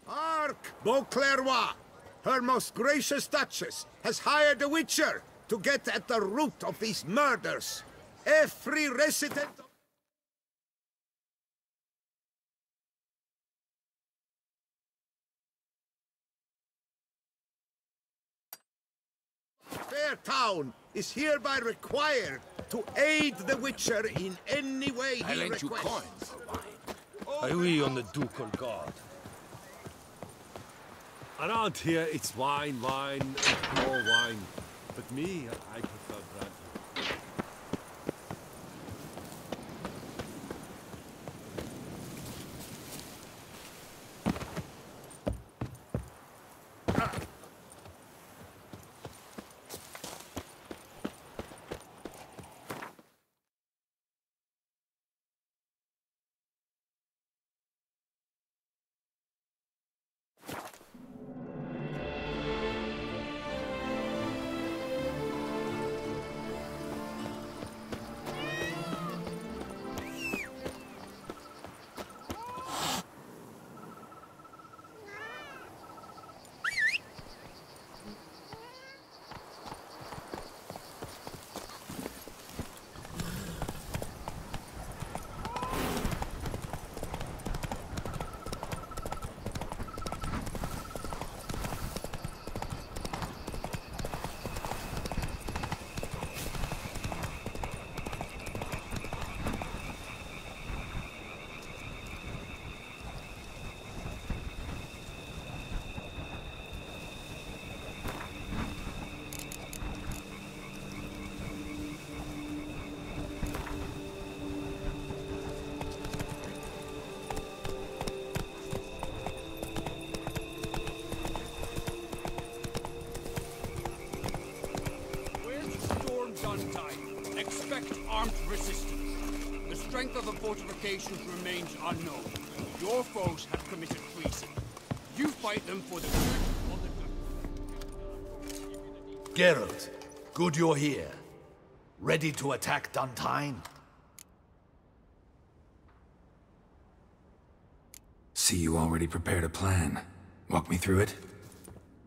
Arc Beauclerc, her most gracious duchess, has hired a witcher to get at the root of these murders. Every resident of Fairtown is hereby required to aid the witcher in any way he requests. You coins for wine. Are we on the ducal guard? Around here, it's wine, and more wine. But me, I prefer brandy. Resistance. The strength of the fortifications remains unknown. Your foes have committed treason. You fight them for the good of the... Geralt, good you're here. Ready to attack Duntine? See, you already prepared a plan. Walk me through it.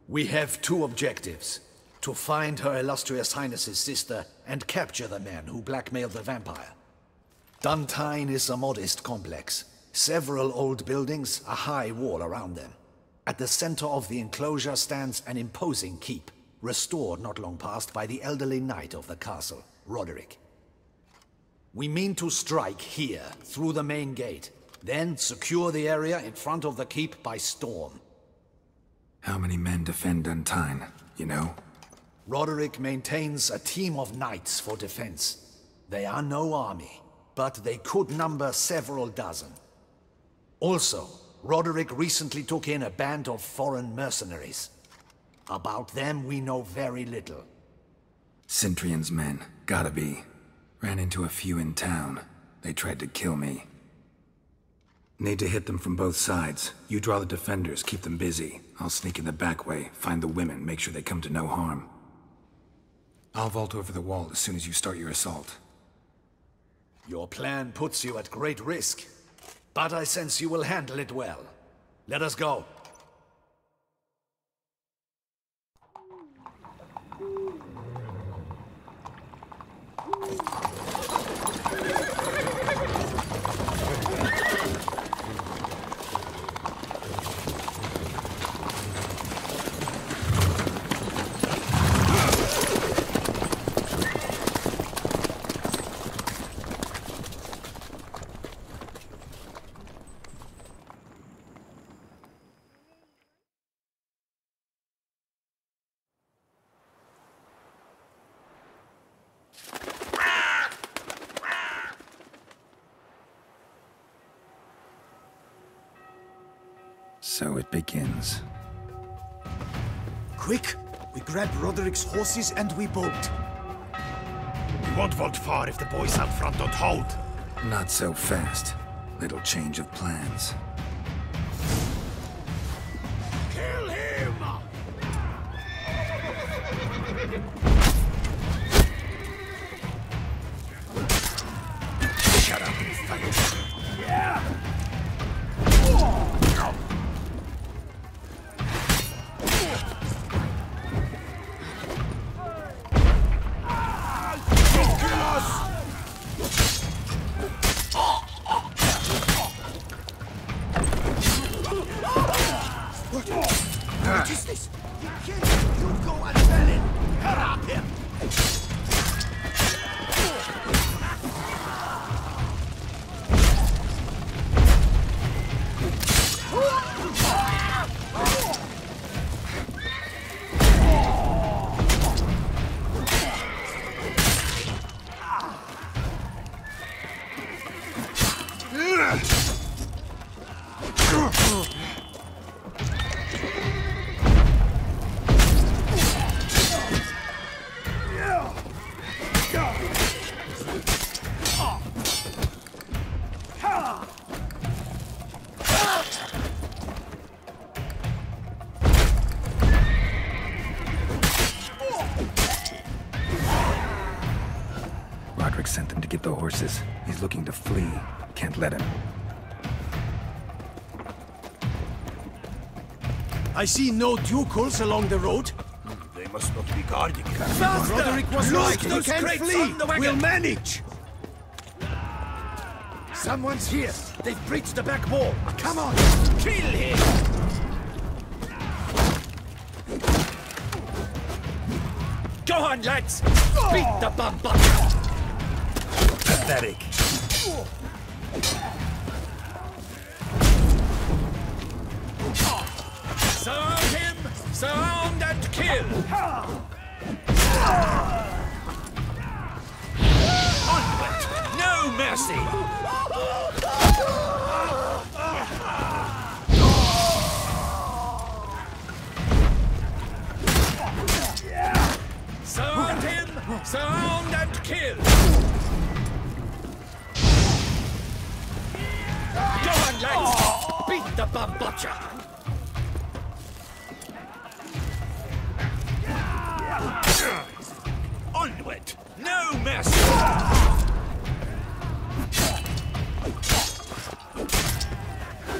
We have two objectives. To find Her Illustrious Highness's sister and capture the man who blackmailed the vampire. Duntine is a modest complex. Several old buildings, a high wall around them. At the center of the enclosure stands an imposing keep, restored not long past by the elderly knight of the castle, Roderick. We mean to strike here, through the main gate, then secure the area in front of the keep by storm. How many men defend Duntine, you know? Roderick maintains a team of knights for defense. They are no army, but they could number several dozen. Also, Roderick recently took in a band of foreign mercenaries. About them we know very little. Cintrian's men, gotta be. Ran into a few in town. They tried to kill me. Need to hit them from both sides. You draw the defenders, keep them busy. I'll sneak in the back way, find the women, make sure they come to no harm. I'll vault over the wall as soon as you start your assault. Your plan puts you at great risk, but I sense you will handle it well. Let us go. So it begins. Quick! We grab Roderick's horses and we bolt. We won't vault far if the boys out front don't hold. Not so fast. Little change of plans. Kill him! Shut up and fight. Yeah! Sent them to get the horses. He's looking to flee. Can't let him. I see no ducals along the road. They must not be guarding it. Faster! Roderick was right. We can flee. We'll manage. Someone's here. They've breached the back wall. Come on. Kill him. Go on, lads! Beat the bum up! Pathetic. Surround him! Surround and kill! Onward! No mercy! Surround him! Surround and kill! Go on, lads! Beat the bum butcher! Onward! No mercy!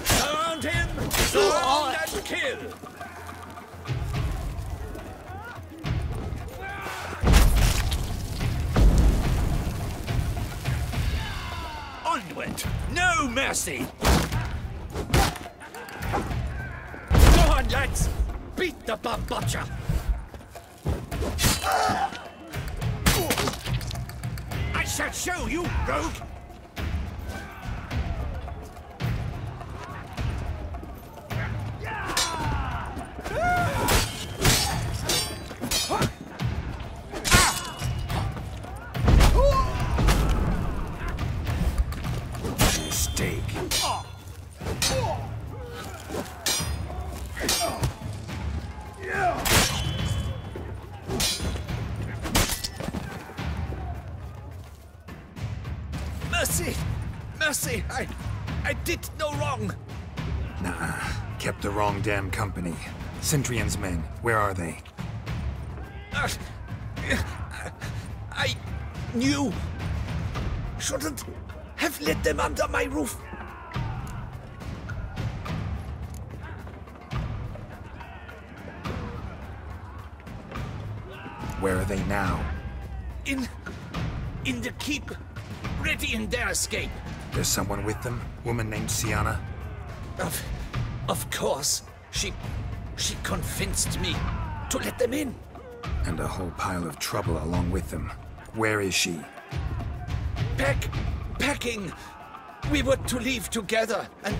Surround him! Surround and kill! Onward! No mercy! Go on, lads! Beat the bum butcher! I shall show you, rogue! Mercy! Mercy! I did no wrong! Nah, kept the wrong damn company. Centrion's men, where are they? I knew. Shouldn't have let them under my roof. Where are they now? In the keep, ready in their escape. There's someone with them? Woman named Sienna? Of course. She convinced me to let them in. And a whole pile of trouble along with them. Where is she? Packing. We were to leave together. An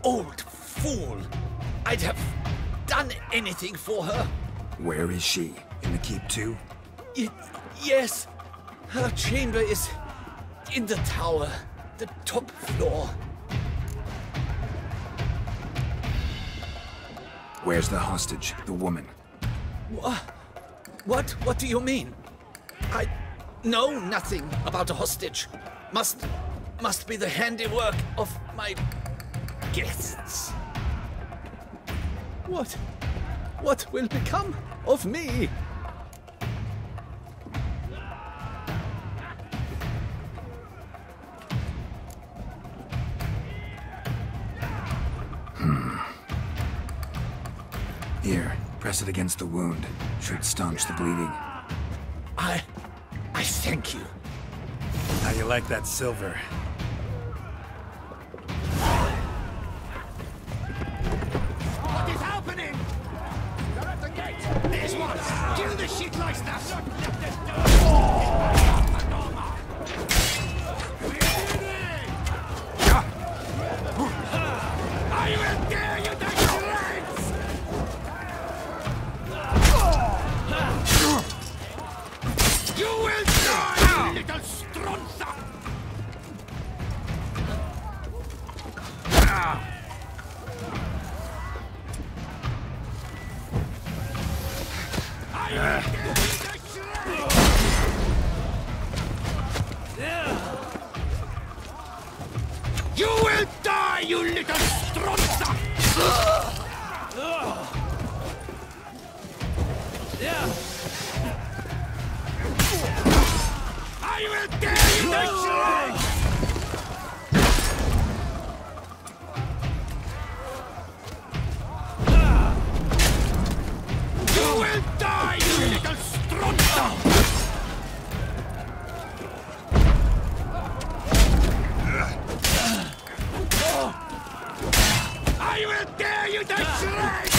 old fool. I'd have done anything for her. Where is she? In the keep too? Yes. Her chamber is in the tower, the top floor. Where's the hostage, the woman? What do you mean? I know nothing about a hostage. Must be the handiwork of my guests. What will become of me? Here, press it against the wound. Should staunch the bleeding. I thank you. How you like that silver? What is happening? They're at the gate. There's one. Kill the shit like that. Let this I will tear you to shreds! You will die, little stronza! You will die, you little stronza! I will tear you to shreds! You will die, you little stronza! I will tear you to shreds!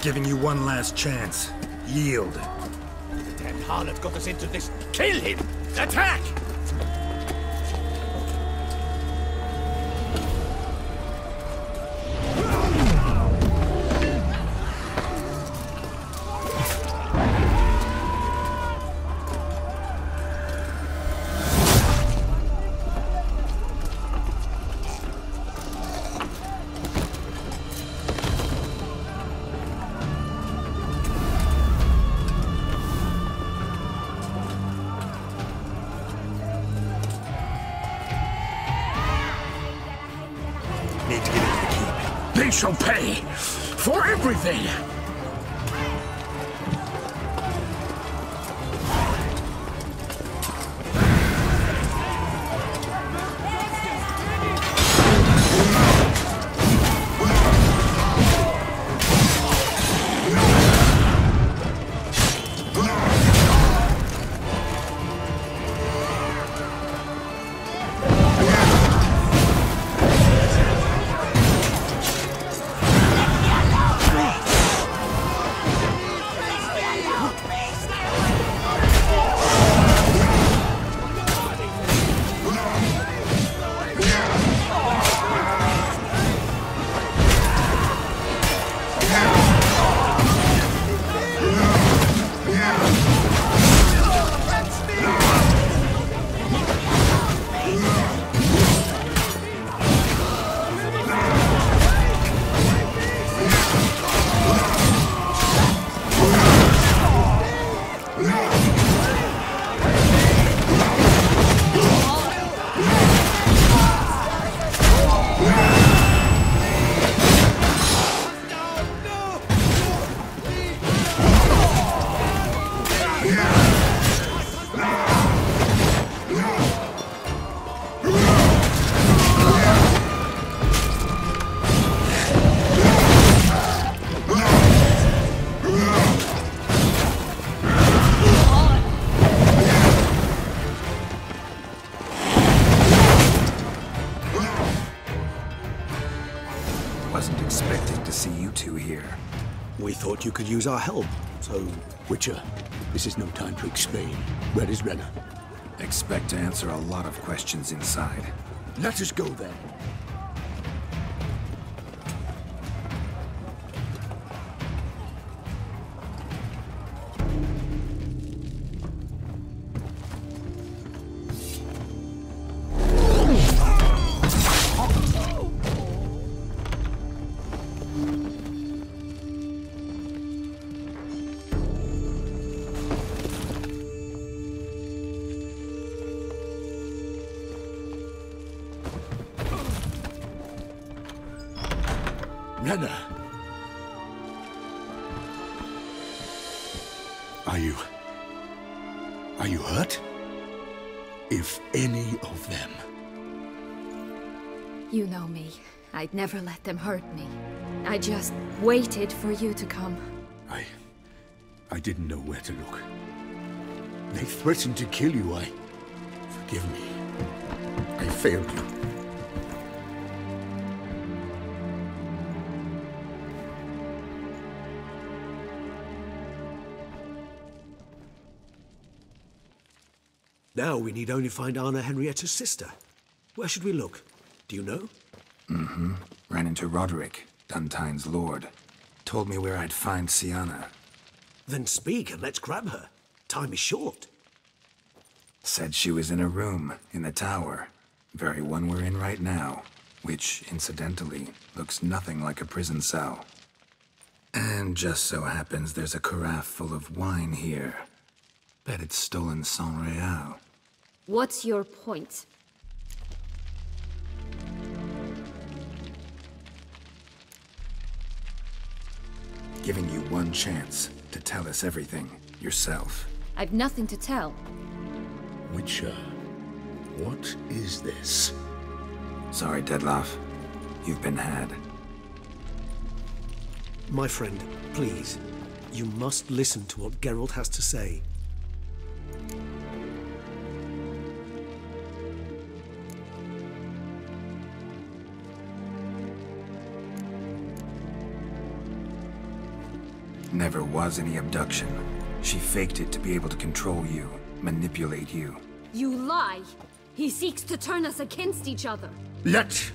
Giving you one last chance. Yield. The damn harlot got us into this. Kill him! Attack! Need to get into the keep. They shall pay for everything! Wasn't expecting to see you two here. We thought you could use our help. So, Witcher, this is no time to explain. Red is Renner. Expect to answer a lot of questions inside. Let us go then. Renner. Are you hurt? If any of them. You know me. I'd never let them hurt me. I just waited for you to come. I didn't know where to look. They threatened to kill you. Forgive me. I failed you. Now we need only find Anna Henrietta's sister. Where should we look? Do you know? Mm-hmm. Ran into Roderick, Duntine's lord. Told me where I'd find Sienna. Then speak and let's grab her. Time is short. Said she was in a room in the tower. Very one we're in right now. Which, incidentally, looks nothing like a prison cell. And just so happens there's a carafe full of wine here. Bet it's stolen sans real. What's your point? Giving you one chance to tell us everything yourself. I've nothing to tell. Witcher, what is this? Sorry, Dettlaff. You've been had. My friend, please. You must listen to what Geralt has to say. Never was any abduction. She faked it to be able to control you, manipulate you. You lie! He seeks to turn us against each other. Let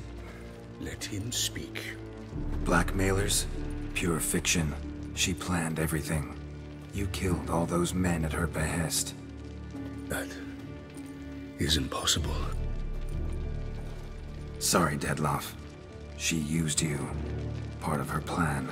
him speak. Blackmailers? Pure fiction. She planned everything. You killed all those men at her behest. That is impossible. Sorry, Dettlaff. She used you. Part of her plan.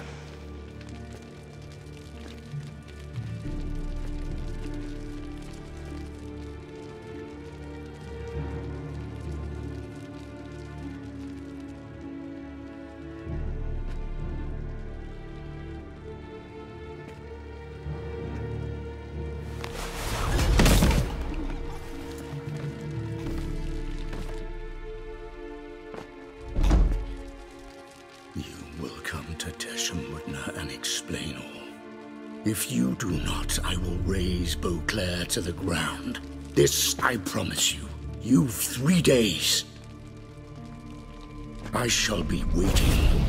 If you do not, I will raise Beauclair to the ground. This I promise you. You've 3 days. I shall be waiting.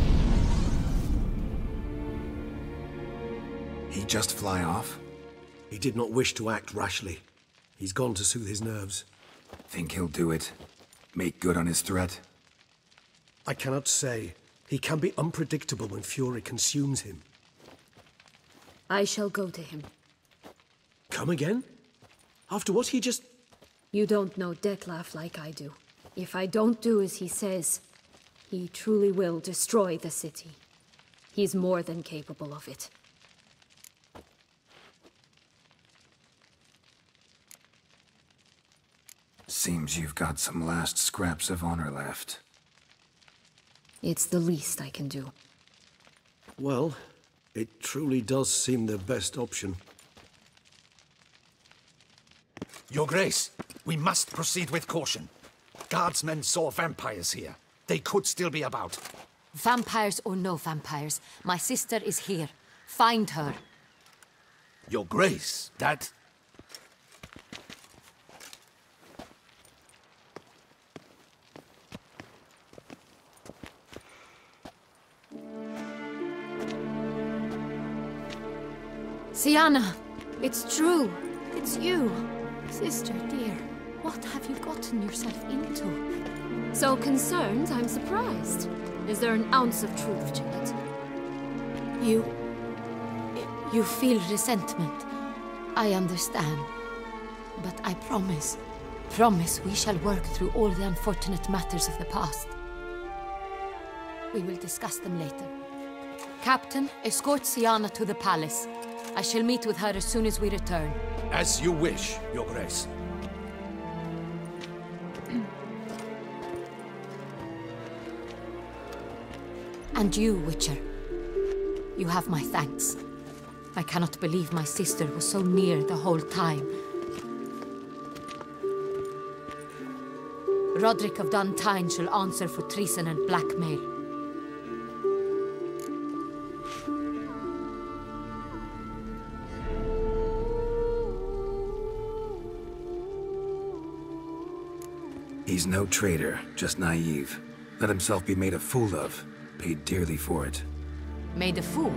He just fly off? He did not wish to act rashly. He's gone to soothe his nerves. Think he'll do it? Make good on his threat? I cannot say. He can be unpredictable when fury consumes him. I shall go to him. Come again? After what he just... You don't know Dettlaff like I do. If I don't do as he says, he truly will destroy the city. He's more than capable of it. Seems you've got some last scraps of honor left. It's the least I can do. Well, it truly does seem the best option. Your Grace, we must proceed with caution. Guardsmen saw vampires here. They could still be about. Vampires or no vampires, my sister is here. Find her. Your Grace, that... Sienna, it's true. It's you. Sister, dear, what have you gotten yourself into? So concerned, I'm surprised. Is there an ounce of truth to it? You feel resentment. I understand. But I promise we shall work through all the unfortunate matters of the past. We will discuss them later. Captain, escort Sienna to the palace. I shall meet with her as soon as we return. As you wish, Your Grace. And you, Witcher. You have my thanks. I cannot believe my sister was so near the whole time. Roderick of Duntine shall answer for treason and blackmail. He's no traitor, just naive. Let himself be made a fool of. Paid dearly for it. Made a fool?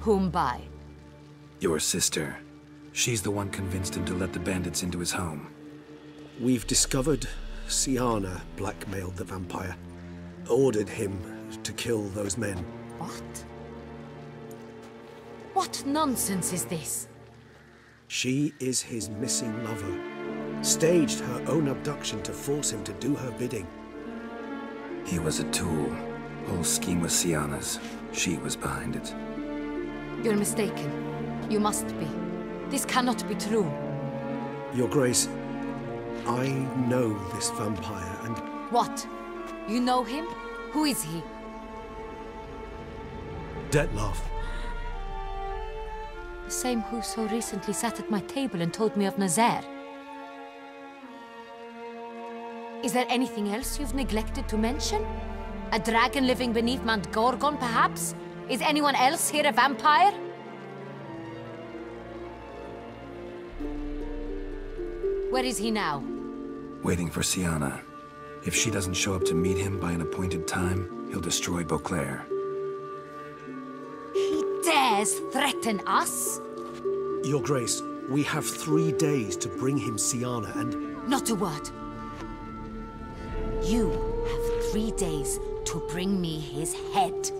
Whom by? Your sister. She's the one convinced him to let the bandits into his home. We've discovered Siana blackmailed the vampire. Ordered him to kill those men. What? What nonsense is this? She is his missing lover. Staged her own abduction to force him to do her bidding. He was a tool. Whole scheme was Siana's. She was behind it. You're mistaken. You must be. This cannot be true. Your Grace, I know this vampire and... What? You know him? Who is he? Detlef. The same who so recently sat at my table and told me of Nazaire. Is there anything else you've neglected to mention? A dragon living beneath Mount Gorgon, perhaps? Is anyone else here a vampire? Where is he now? Waiting for Siana. If she doesn't show up to meet him by an appointed time, he'll destroy Beauclair. He dares threaten us? Your Grace, we have 3 days to bring him Siana and... Not a word. You have 3 days to bring me his head.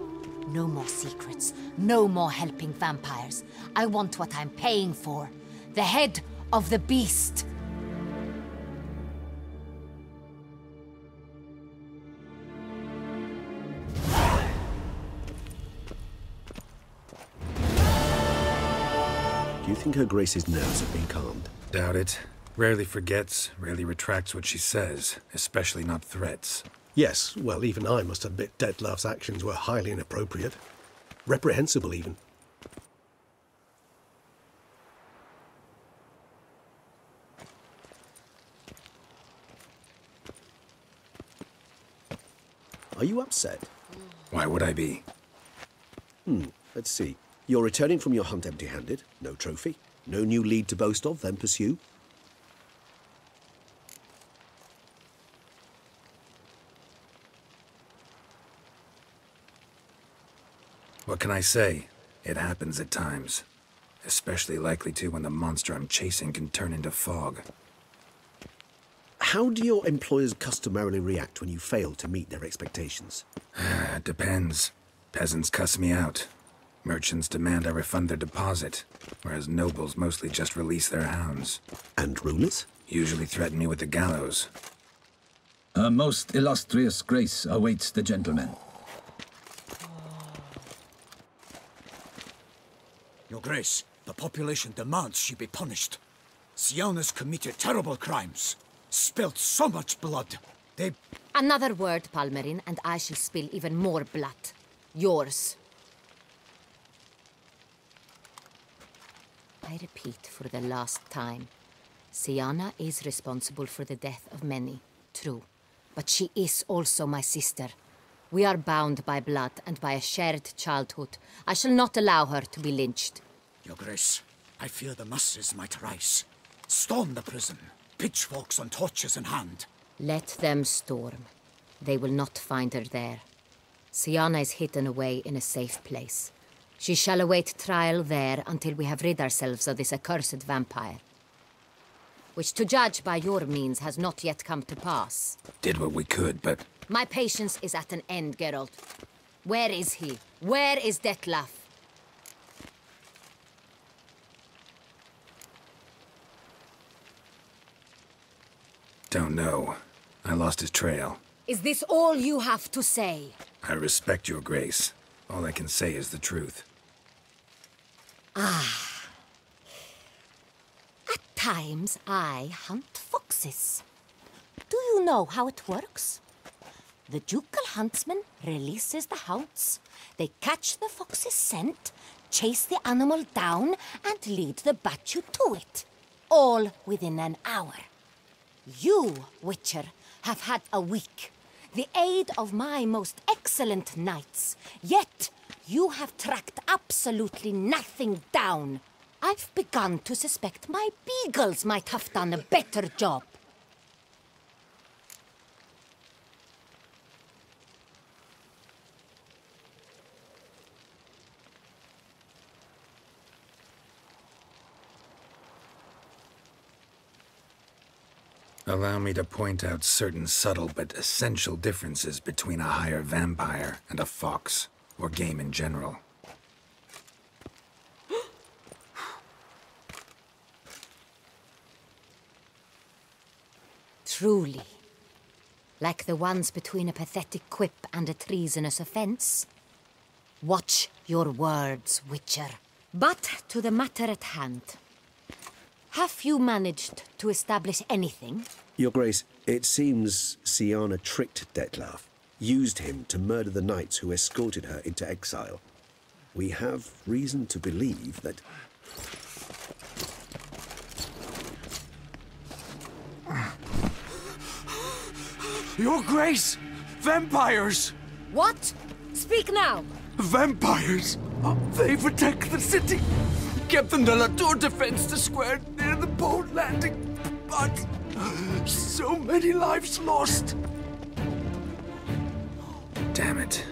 No more secrets. No more helping vampires. I want what I'm paying for. The head of the beast. Do you think Her Grace's nerves have been calmed? Doubt it. Rarely forgets, rarely retracts what she says, especially not threats. Yes, well, even I must admit Detlef's actions were highly inappropriate. Reprehensible, even. Are you upset? Why would I be? Let's see. You're returning from your hunt empty-handed. No trophy. No new lead to boast of, then pursue. What can I say? It happens at times. Especially likely to when the monster I'm chasing can turn into fog. How do your employers customarily react when you fail to meet their expectations? It depends. Peasants cuss me out. Merchants demand I refund their deposit, whereas nobles mostly just release their hounds. And rulers? Usually threaten me with the gallows. Her most illustrious grace awaits the gentleman. Your Grace, the population demands she be punished. Siana's committed terrible crimes. Spilt so much blood. They... Another word, Palmerin, and I shall spill even more blood. Yours. I repeat for the last time. Siana is responsible for the death of many, true. But she is also my sister. We are bound by blood and by a shared childhood. I shall not allow her to be lynched. Your Grace, I fear the masses might rise. Storm the prison, pitchforks and torches in hand. Let them storm. They will not find her there. Siana is hidden away in a safe place. She shall await trial there until we have rid ourselves of this accursed vampire. Which, to judge by your means, has not yet come to pass. Did what we could, but... My patience is at an end, Geralt. Where is he? Where is Detlef? Don't know. I lost his trail. Is this all you have to say? I respect your grace. All I can say is the truth. Ah. At times, I hunt foxes. Do you know how it works? The ducal huntsman releases the hounds. They catch the fox's scent, chase the animal down, and lead the battue to it. All within an hour. You, Witcher, have had a week. The aid of my most excellent knights. Yet, you have tracked absolutely nothing down. I've begun to suspect my beagles might have done a better job. Allow me to point out certain subtle but essential differences between a higher vampire and a fox, or game in general. Truly. Like the ones between a pathetic quip and a treasonous offense. Watch your words, Witcher. But to the matter at hand. Have you managed to establish anything? Your Grace, it seems Siana tricked Detlaf, used him to murder the knights who escorted her into exile. We have reason to believe that... Your Grace! Vampires! What? Speak now! Vampires! They protect the city! Captain de la Tour defends the square near the boat landing, but so many lives lost! Damn it.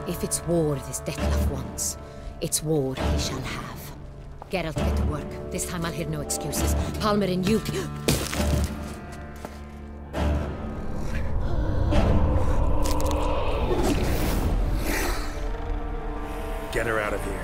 If it's war this Detlaf wants, it's war he shall have. Geralt, get to work. This time I'll hear no excuses. Palmer and you... Get her out of here.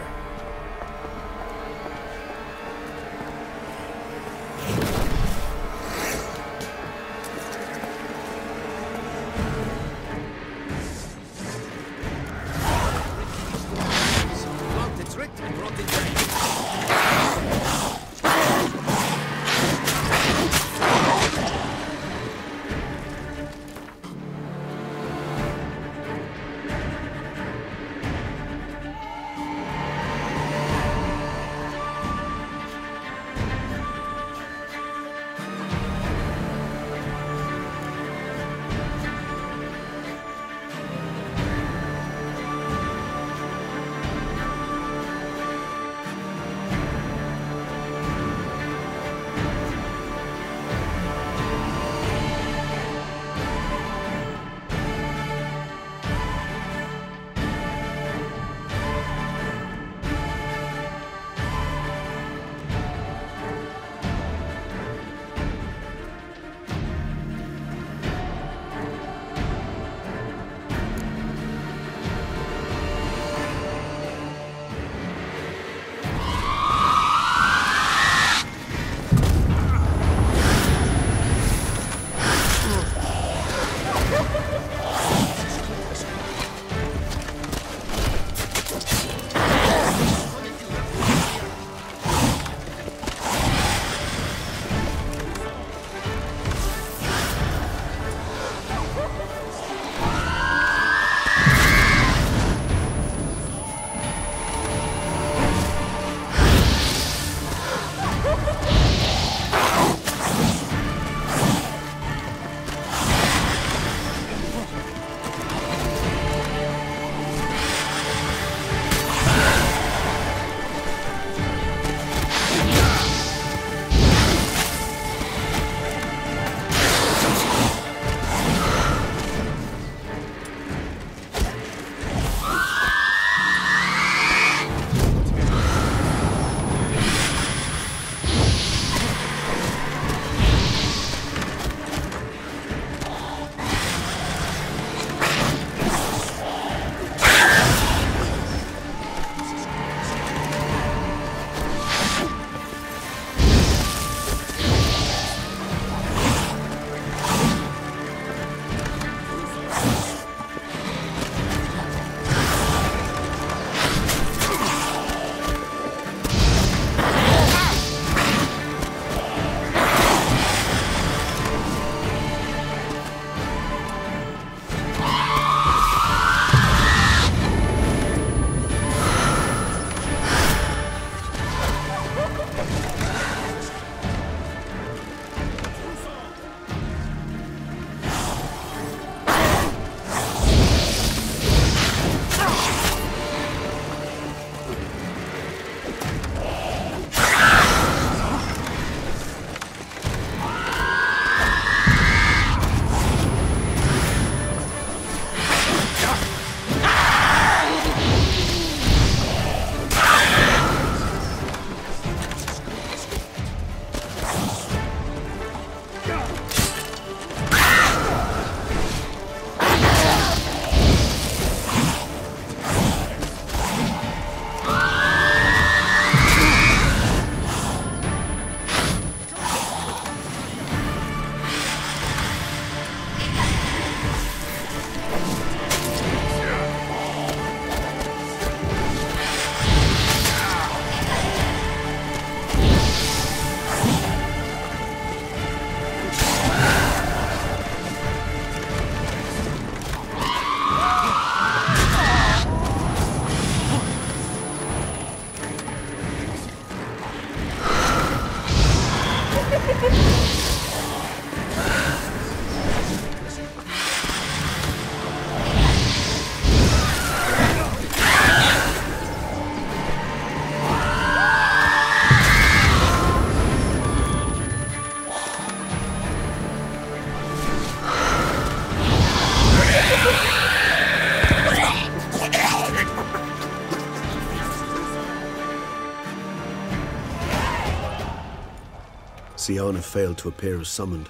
Siana failed to appear as summoned.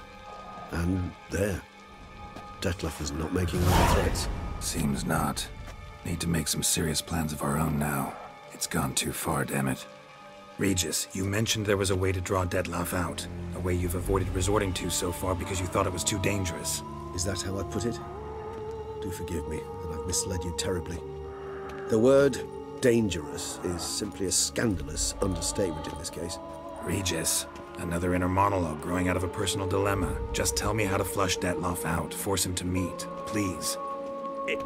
And there. Detlef is not making other threats. Seems not. Need to make some serious plans of our own now. It's gone too far, damn it. Regis, you mentioned there was a way to draw Detlef out. A way you've avoided resorting to so far because you thought it was too dangerous. Is that how I put it? Do forgive me that I've misled you terribly. The word dangerous is simply a scandalous understatement in this case. Regis, another inner monologue growing out of a personal dilemma. Just tell me how to flush Detlef out, force him to meet, please.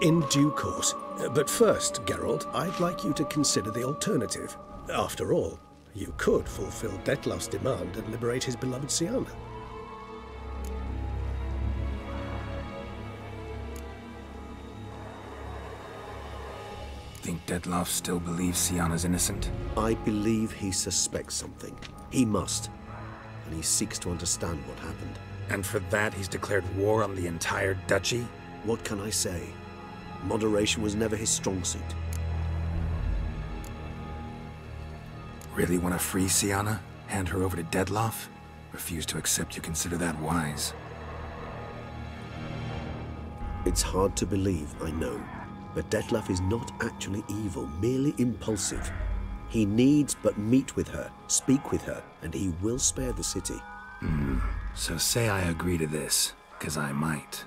In due course. But first, Geralt, I'd like you to consider the alternative. After all, you could fulfill Detlef's demand and liberate his beloved Siana. Think Detlef still believes Siana's innocent? I believe he suspects something. He must. And he seeks to understand what happened. And for that he's declared war on the entire duchy? What can I say? Moderation was never his strong suit. Really want to free Siana? Hand her over to Detlef? Refuse to accept you consider that wise. It's hard to believe, I know. But Detlef is not actually evil, merely impulsive. He needs but meet with her, speak with her, and he will spare the city. So say I agree to this, 'cause I might.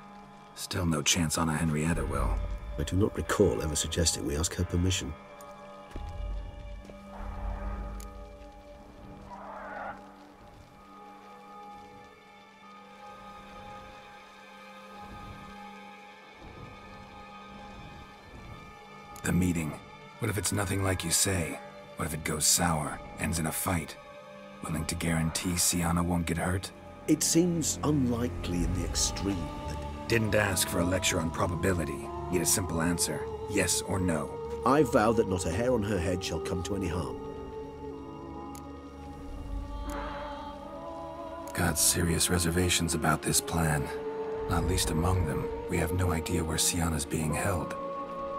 Still no chance Anna Henrietta will. I do not recall ever suggesting we ask her permission. The meeting. What if it's nothing like you say? What if it goes sour, ends in a fight? Willing to guarantee Siana won't get hurt? It seems unlikely in the extreme that... Didn't ask for a lecture on probability. Need a simple answer. Yes or no. I vow that not a hair on her head shall come to any harm. Got serious reservations about this plan. Not least among them, we have no idea where Siana's being held.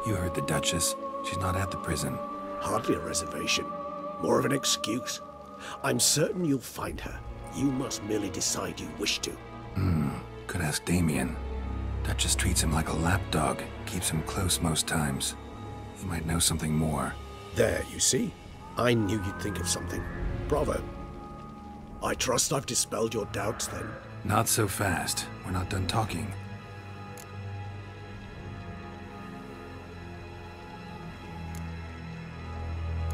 You heard the Duchess. She's not at the prison. Hardly a reservation. More of an excuse. I'm certain you'll find her. You must merely decide you wish to. Could ask Damien. Duchess treats him like a lapdog. Keeps him close most times. He might know something more. There, you see? I knew you'd think of something. Bravo. I trust I've dispelled your doubts, then. Not so fast. We're not done talking.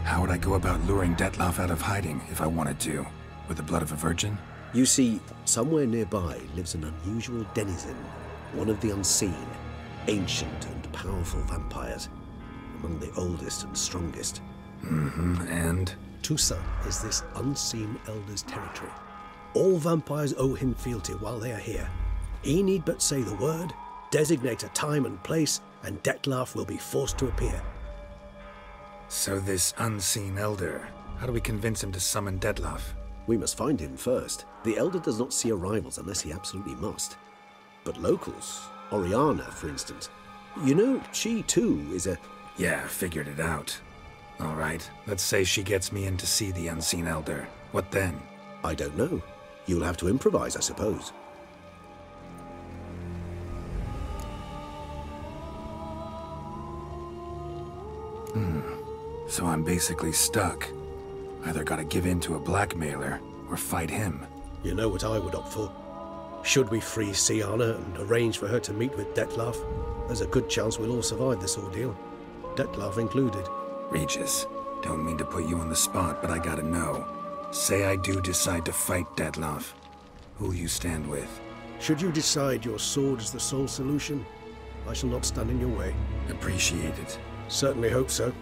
How would I go about luring Detlef out of hiding if I wanted to? With the blood of a virgin? You see, somewhere nearby lives an unusual denizen, one of the unseen, ancient and powerful vampires, among the oldest and strongest. And? Tusa is this unseen elder's territory. All vampires owe him fealty while they are here. He need but say the word, designate a time and place, and Detlef will be forced to appear. So this unseen elder, how do we convince him to summon Detlef? We must find him first. The elder does not see arrivals unless he absolutely must. But locals, Oriana, for instance. You know, she too is a... Yeah, figured it out. All right, let's say she gets me in to see the unseen elder. What then? I don't know. You'll have to improvise, I suppose. So I'm basically stuck. Either gotta give in to a blackmailer, or fight him. You know what I would opt for. Should we free Siana and arrange for her to meet with Detlef, there's a good chance we'll all survive this ordeal. Detlef included. Regis, don't mean to put you on the spot, but I gotta know. Say I do decide to fight Detlef. Who'll you stand with? Should you decide your sword is the sole solution, I shall not stand in your way. Appreciate it. Certainly hope so.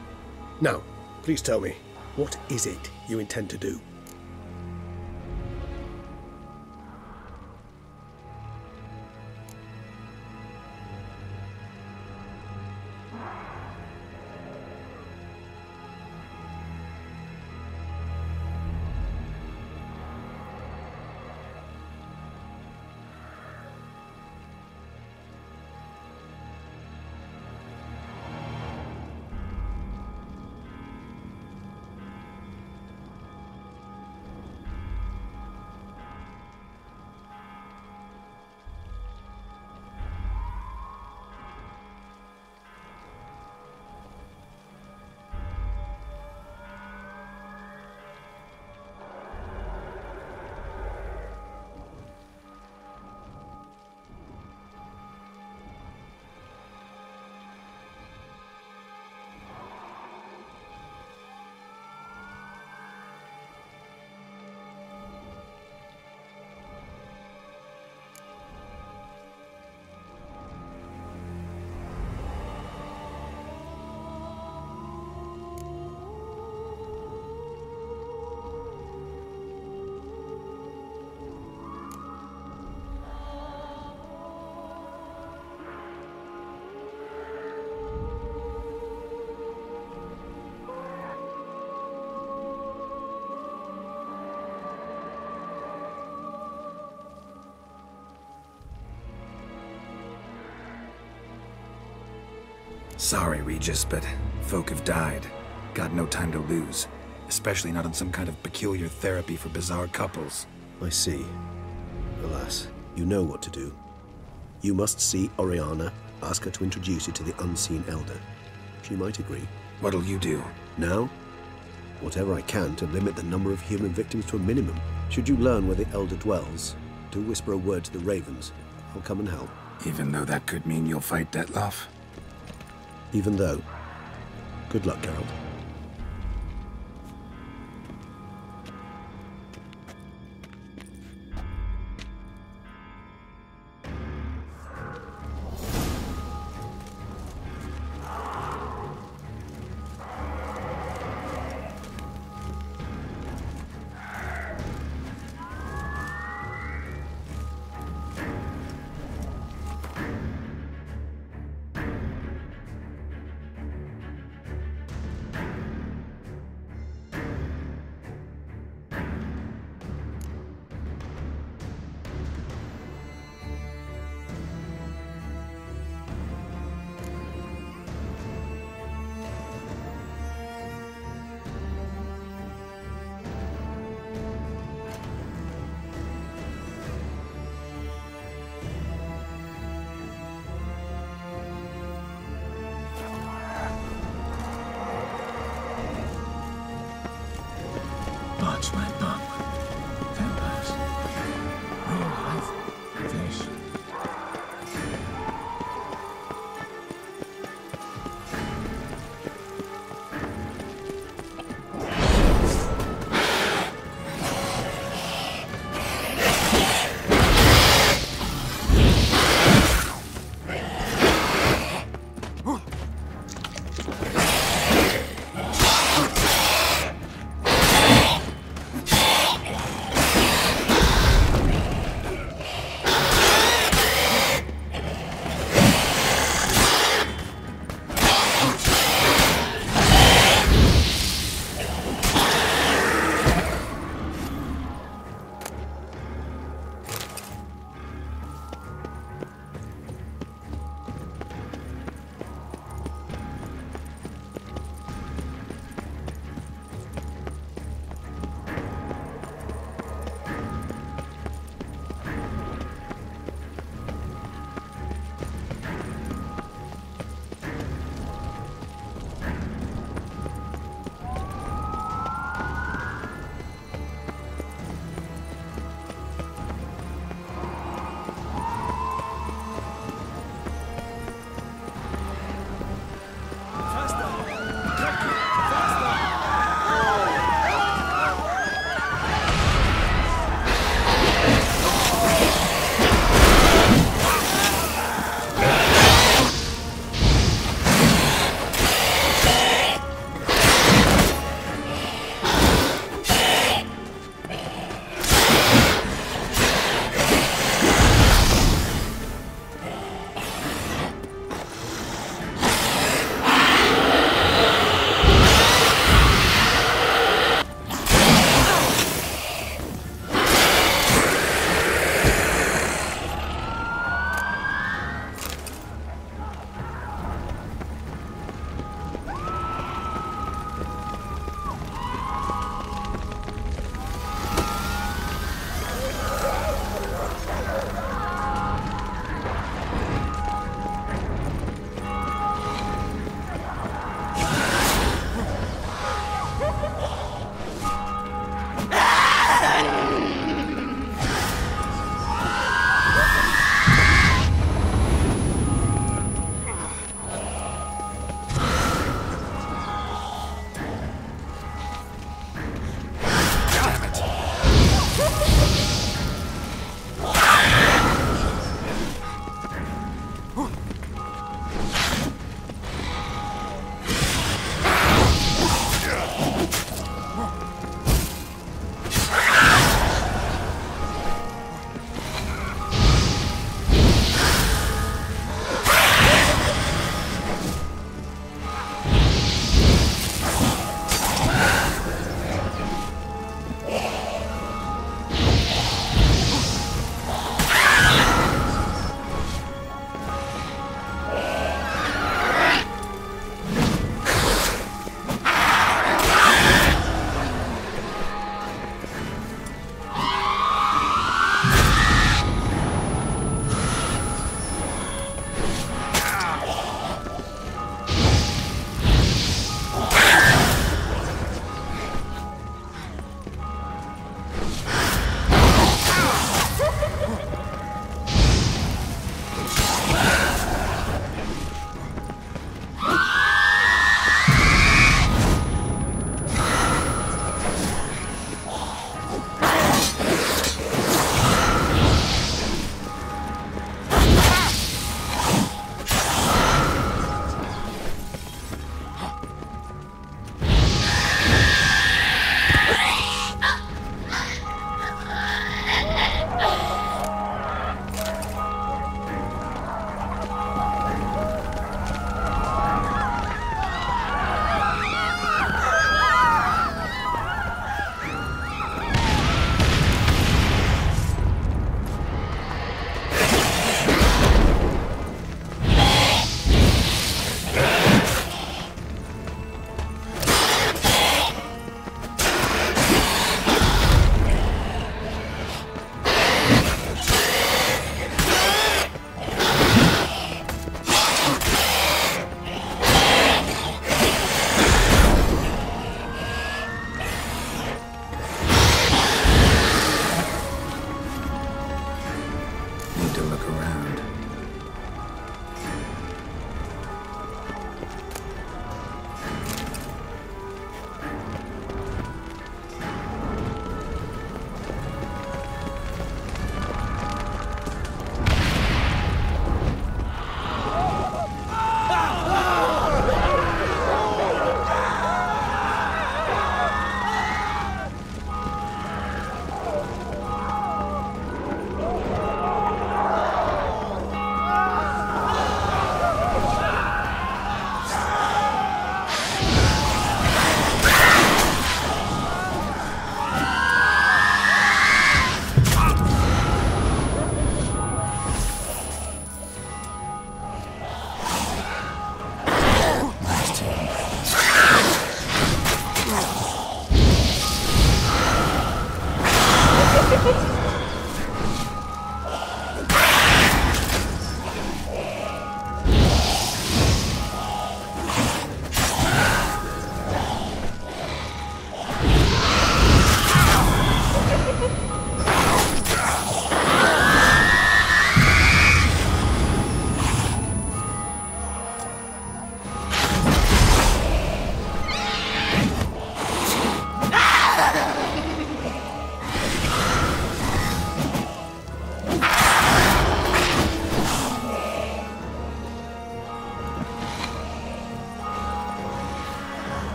Now, please tell me, what is it you intend to do? Sorry, Regis, but folk have died. Got no time to lose. Especially not on some kind of peculiar therapy for bizarre couples. I see. Alas, you know what to do. You must see Oriana, ask her to introduce you to the unseen elder. She might agree. What'll you do? Now? Whatever I can to limit the number of human victims to a minimum. Should you learn where the elder dwells, do whisper a word to the ravens. I'll come and help. Even though that could mean you'll fight Detlef? Even though. Good luck, Geralt. My bum. Vampires. Real life fish.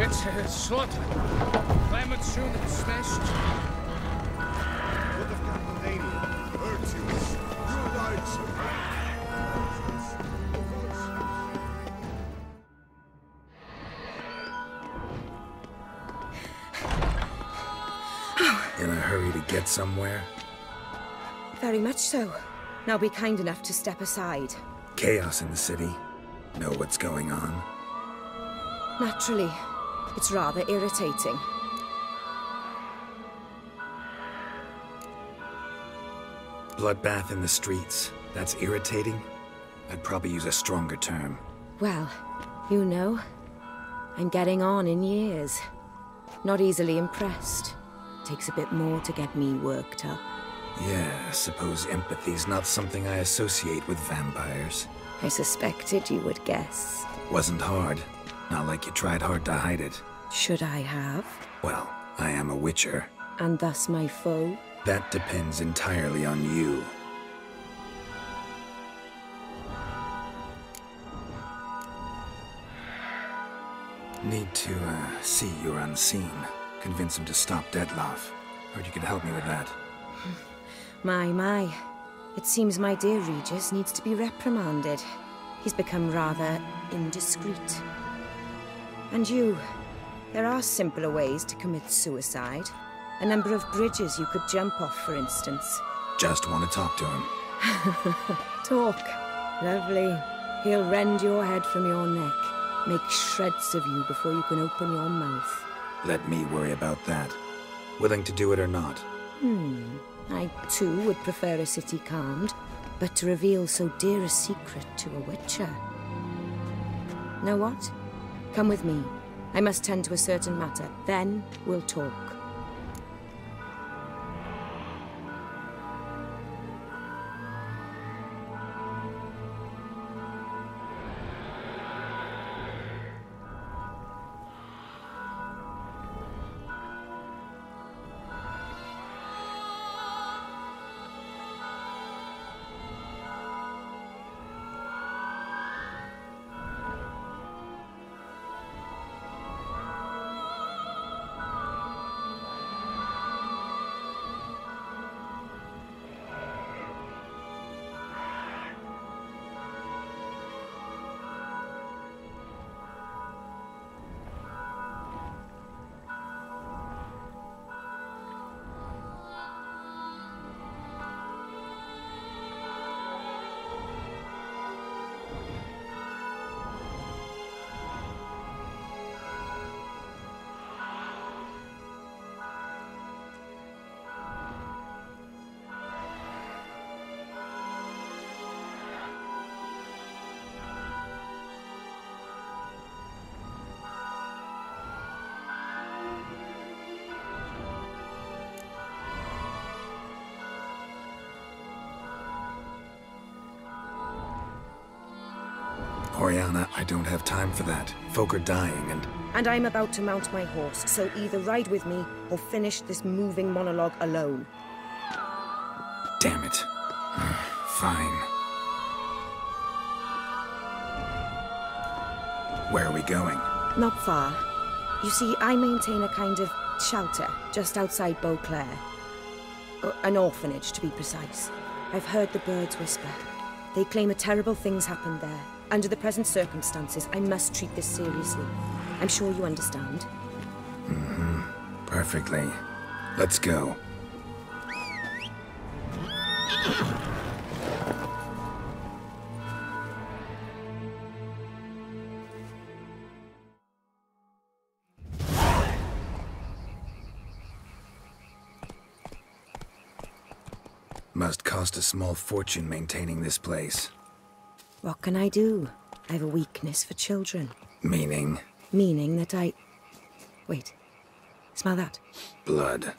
Let's slaughter. Climate soon and smashed. What of Campaña? Virtues. Your lives In a hurry to get somewhere? Very much so. Now be kind enough to step aside. Chaos in the city. Know what's going on? Naturally. It's rather irritating. Bloodbath in the streets. That's irritating? I'd probably use a stronger term. Well, you know, I'm getting on in years. Not easily impressed. Takes a bit more to get me worked up. Yeah, I suppose empathy's not something I associate with vampires. I suspected you would guess. Wasn't hard. Not like you tried hard to hide it. Should I have? Well, I am a witcher. And thus my foe? That depends entirely on you. Need to, see you're unseen. Convince him to stop Detlef. Heard you could help me with that. My. It seems my dear Regis needs to be reprimanded. He's become rather indiscreet. And you, there are simpler ways to commit suicide. A number of bridges you could jump off, for instance. Just want to talk to him. Talk. Lovely. He'll rend your head from your neck. Make shreds of you before you can open your mouth. Let me worry about that. Willing to do it or not? I, too, would prefer a city calmed, but to reveal so dear a secret to a witcher. Know what? Come with me. I must tend to a certain matter. Then we'll talk. Oriana, I don't have time for that. Folk are dying And I'm about to mount my horse, so either ride with me or finish this moving monologue alone. Damn it. Fine. Where are we going? Not far. You see, I maintain a kind of shelter just outside Beauclair. An orphanage, to be precise. I've heard the birds whisper. They claim a terrible thing's happened there. Under the present circumstances, I must treat this seriously. I'm sure you understand. Perfectly. Let's go. Must cost a small fortune maintaining this place. What can I do? I have a weakness for children. Meaning? Meaning that I... Wait. Smell that? Blood.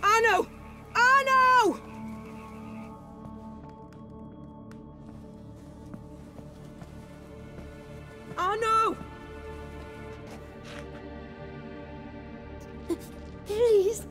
Arno! Arno! Arno! Please.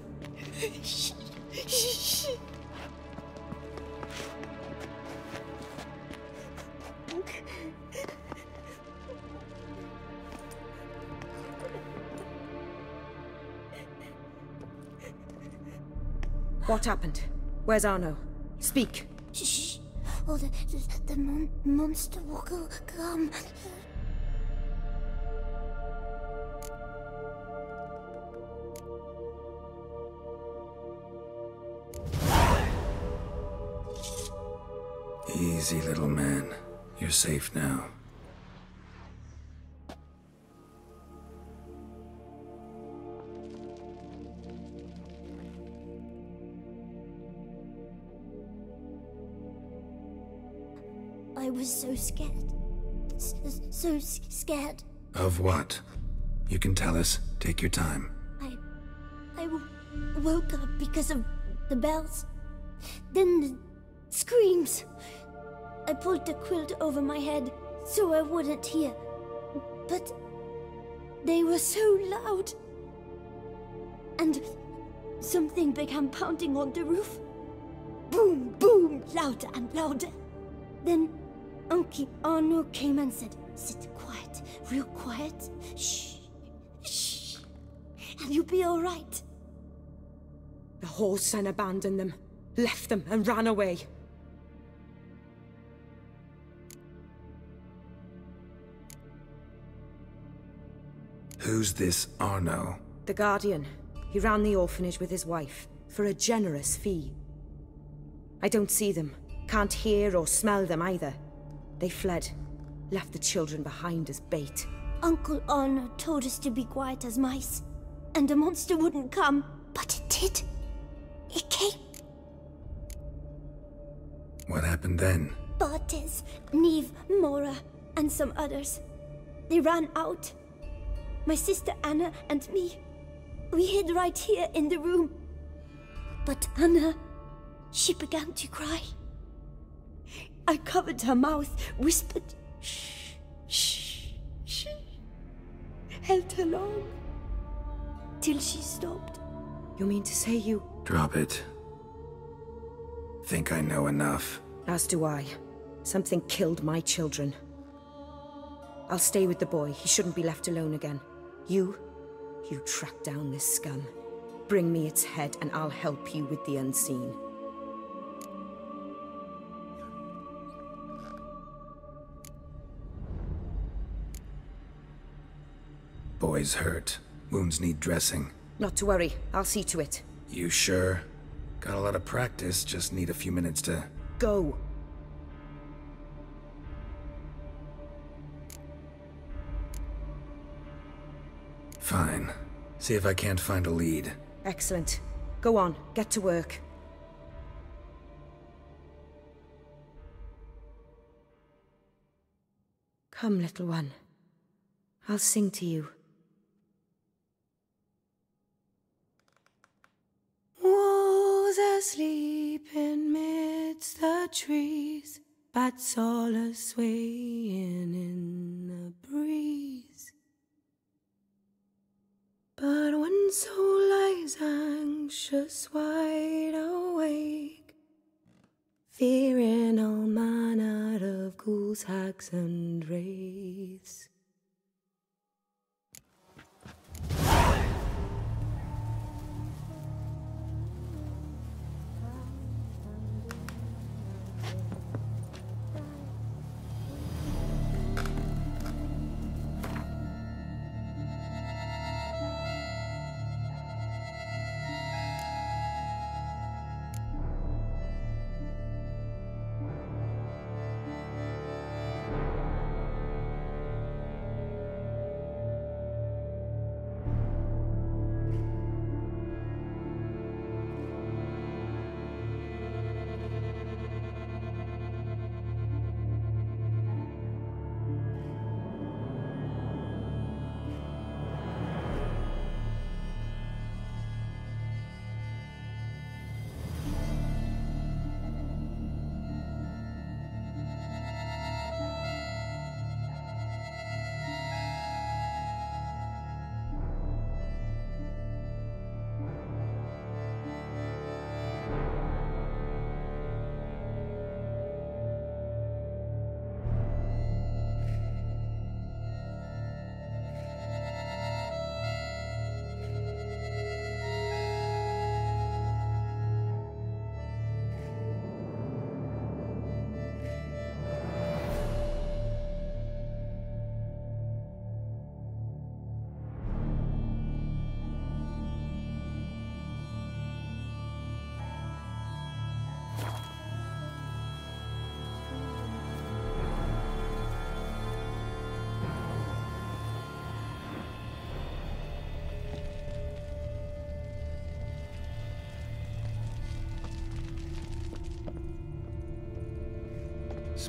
What happened? Where's Arno? Speak. Shh. Oh, the monster will come. Easy, little man. You're safe now. I was so scared. So scared. Of what? You can tell us. Take your time. I woke up because of the bells. Then the screams. I pulled the quilt over my head so I wouldn't hear. But they were so loud. And something began pounding on the roof. Boom, boom, louder and louder. Then Uncle Arno came and said, "Sit quiet, real quiet. Shh, shh, and you'll be all right." The horse and abandoned them, left them and ran away. Who's this Arno? The Guardian. He ran the orphanage with his wife, for a generous fee. I don't see them, can't hear or smell them either. They fled, left the children behind as bait. Uncle Arno told us to be quiet as mice, and the monster wouldn't come, but it did. It came. What happened then? Bartes, Neve, Mora, and some others. They ran out. My sister Anna and me, we hid right here in the room. But Anna, she began to cry. I covered her mouth, whispered, "Shh, shh, shh," held her long, till she stopped. You mean to say you... Drop it. Think I know enough. As do I. Something killed my children. I'll stay with the boy. He shouldn't be left alone again. You track down this scum. Bring me its head and I'll help you with the unseen. Boy's hurt. Wounds need dressing. Not to worry. I'll see to it. You sure? Got a lot of practice, just need a few minutes to... Go. Fine. See if I can't find a lead. Excellent. Go on, get to work. Come, little one. I'll sing to you. Wolves asleep in midst the trees, bats all a-swaying in the breeze. But one soul lies anxious, wide awake, fearing all manner of ghouls, hags, and wraiths.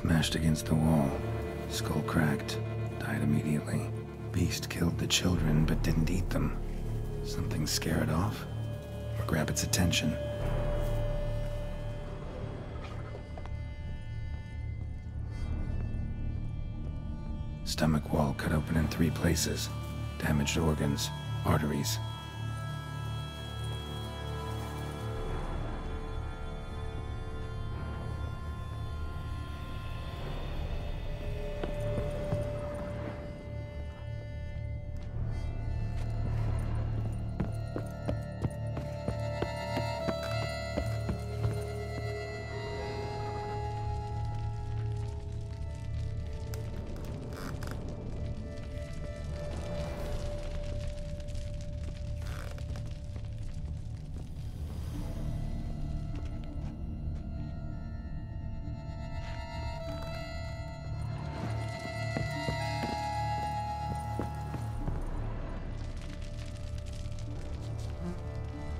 Smashed against the wall. Skull cracked. Died immediately. Beast killed the children but didn't eat them. Something scare it off? Or grab its attention? Stomach wall cut open in 3 places. Damaged organs, arteries.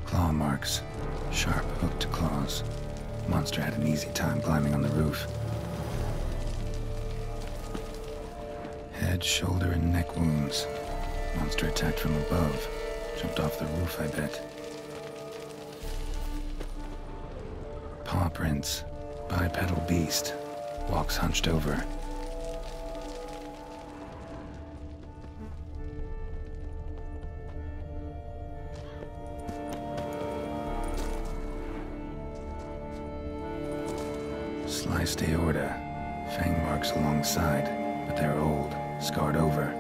Claw marks. Sharp, hooked claws. Monster had an easy time climbing on the roof. Head, shoulder, and neck wounds. Monster attacked from above. Jumped off the roof, I bet. Paw prints. Bipedal beast. Walks hunched over. Sliced aorta. Fang marks alongside, but they're old, scarred over.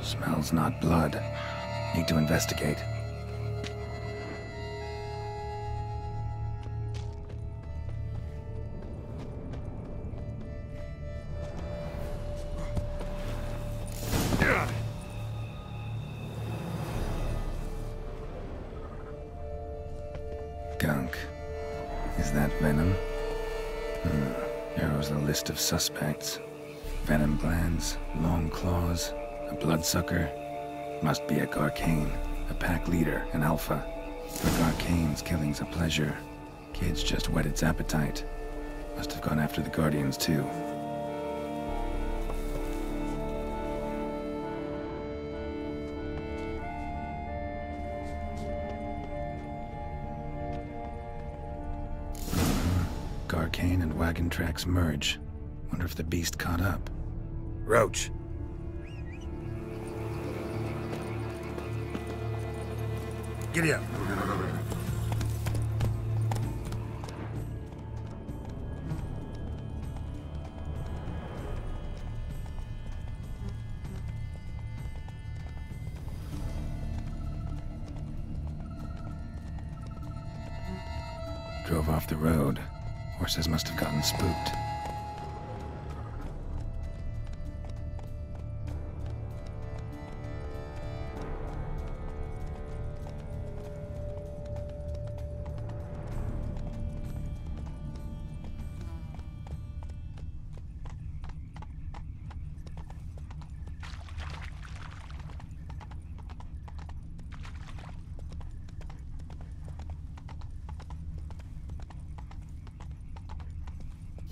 Smells not blood. Need to investigate. Gunk. Is that venom? Narrows the list of suspects. Venom glands, long claws, a bloodsucker. Must be a Garcane, a pack leader, an alpha. For Garcane's killing's a pleasure. Kid's just whet its appetite. Must have gone after the Guardians too. Garcane and wagon tracks merge. Wonder if the beast caught up. Roach. Giddy up. Drove off the road. Horses must have gotten spooked.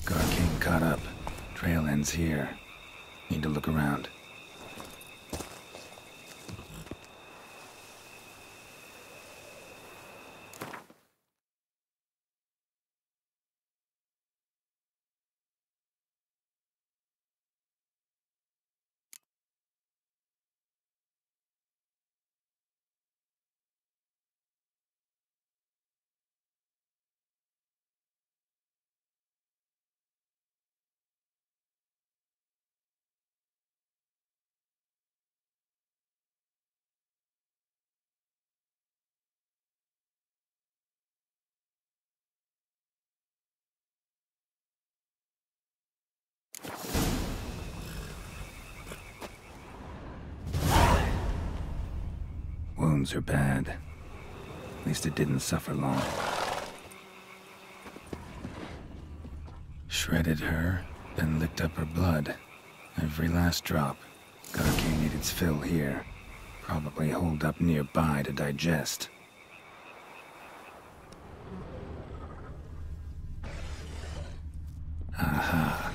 Garcane caught up. Trail ends here. Need to look around. Wounds are bad. At least it didn't suffer long. Shredded her, then licked up her blood. Every last drop. Garcane ate its fill here. Probably holed up nearby to digest. Aha.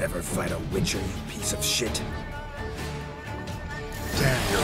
Ever fight a witcher, you piece of shit? Damn you.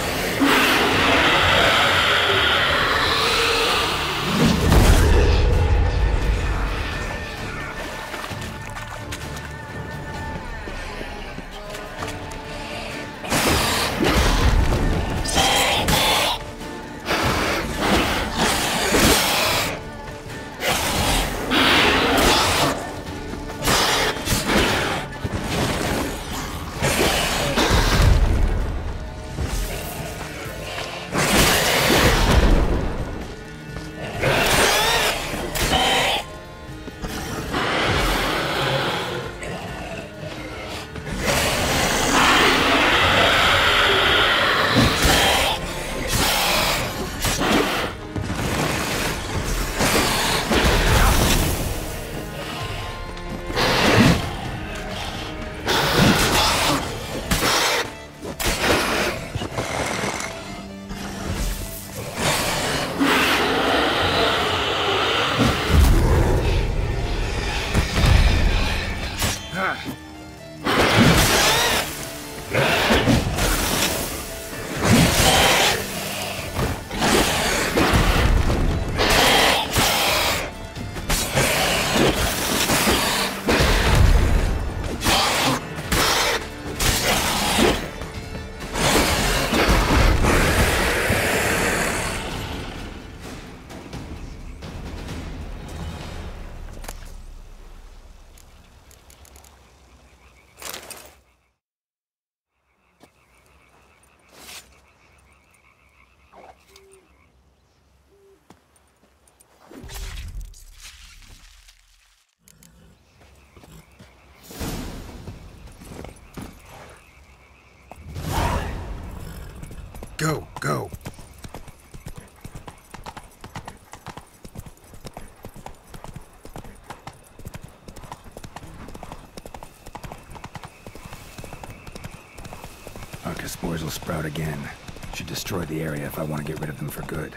Go, go. Arca spores will sprout again. Should destroy the area if I want to get rid of them for good.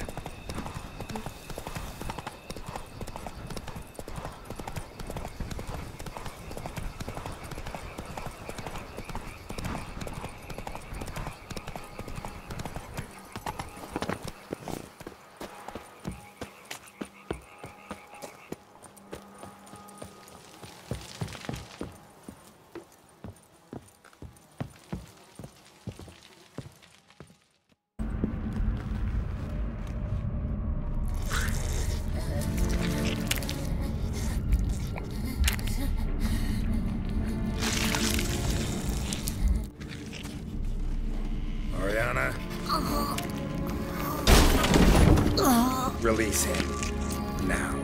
Release him. Now.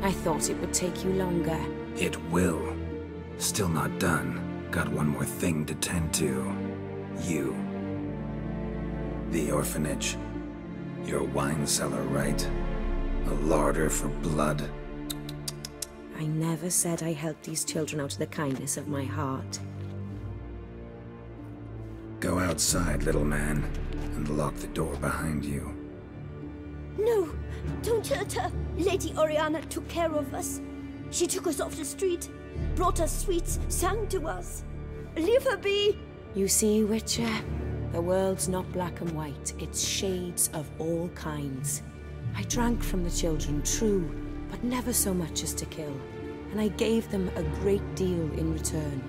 I thought it would take you longer. It will. Still not done. Got one more thing to tend to. You. The orphanage. Your wine cellar, right? A larder for blood. I never said I helped these children out of the kindness of my heart. Go outside, little man, and lock the door behind you. No, don't hurt her. Lady Oriana took care of us. She took us off the street, brought us sweets, sang to us. Leave her be! You see, Witcher, the world's not black and white. It's shades of all kinds. I drank from the children, true, but never so much as to kill. And I gave them a great deal in return.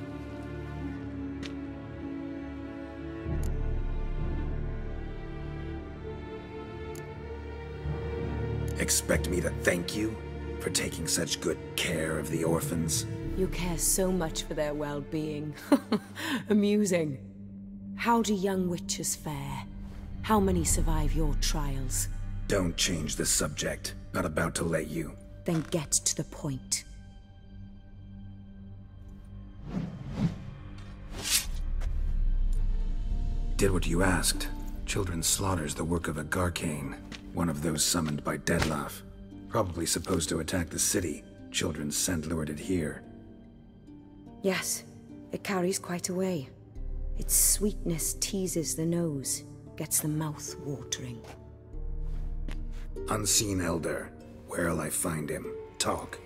Expect me to thank you for taking such good care of the orphans? You care so much for their well-being. Amusing. How do young witches fare? How many survive your trials? Don't change the subject. Not about to let you. Then get to the point. Did what you asked. Children's slaughter's the work of a Garcane, one of those summoned by Detlef. Probably supposed to attack the city. Children's scent lured it here. Yes, it carries quite a way. Its sweetness teases the nose, gets the mouth watering. Unseen Elder. Where'll I find him? Talk.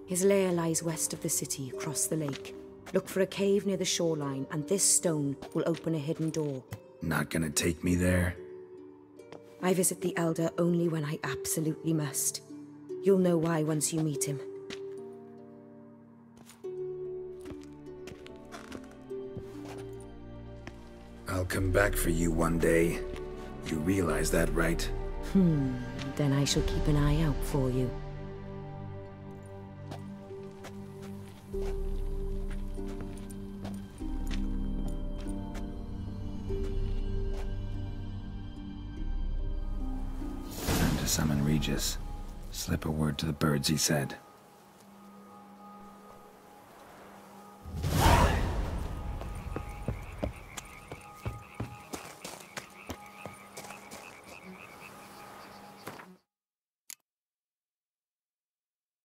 His lair lies west of the city, across the lake. Look for a cave near the shoreline, and this stone will open a hidden door. Not gonna take me there? I visit the Elder only when I absolutely must. You'll know why once you meet him. I'll come back for you one day. You realize that, right? Then I shall keep an eye out for you. Time to summon Regis. Slip a word to the birds, he said.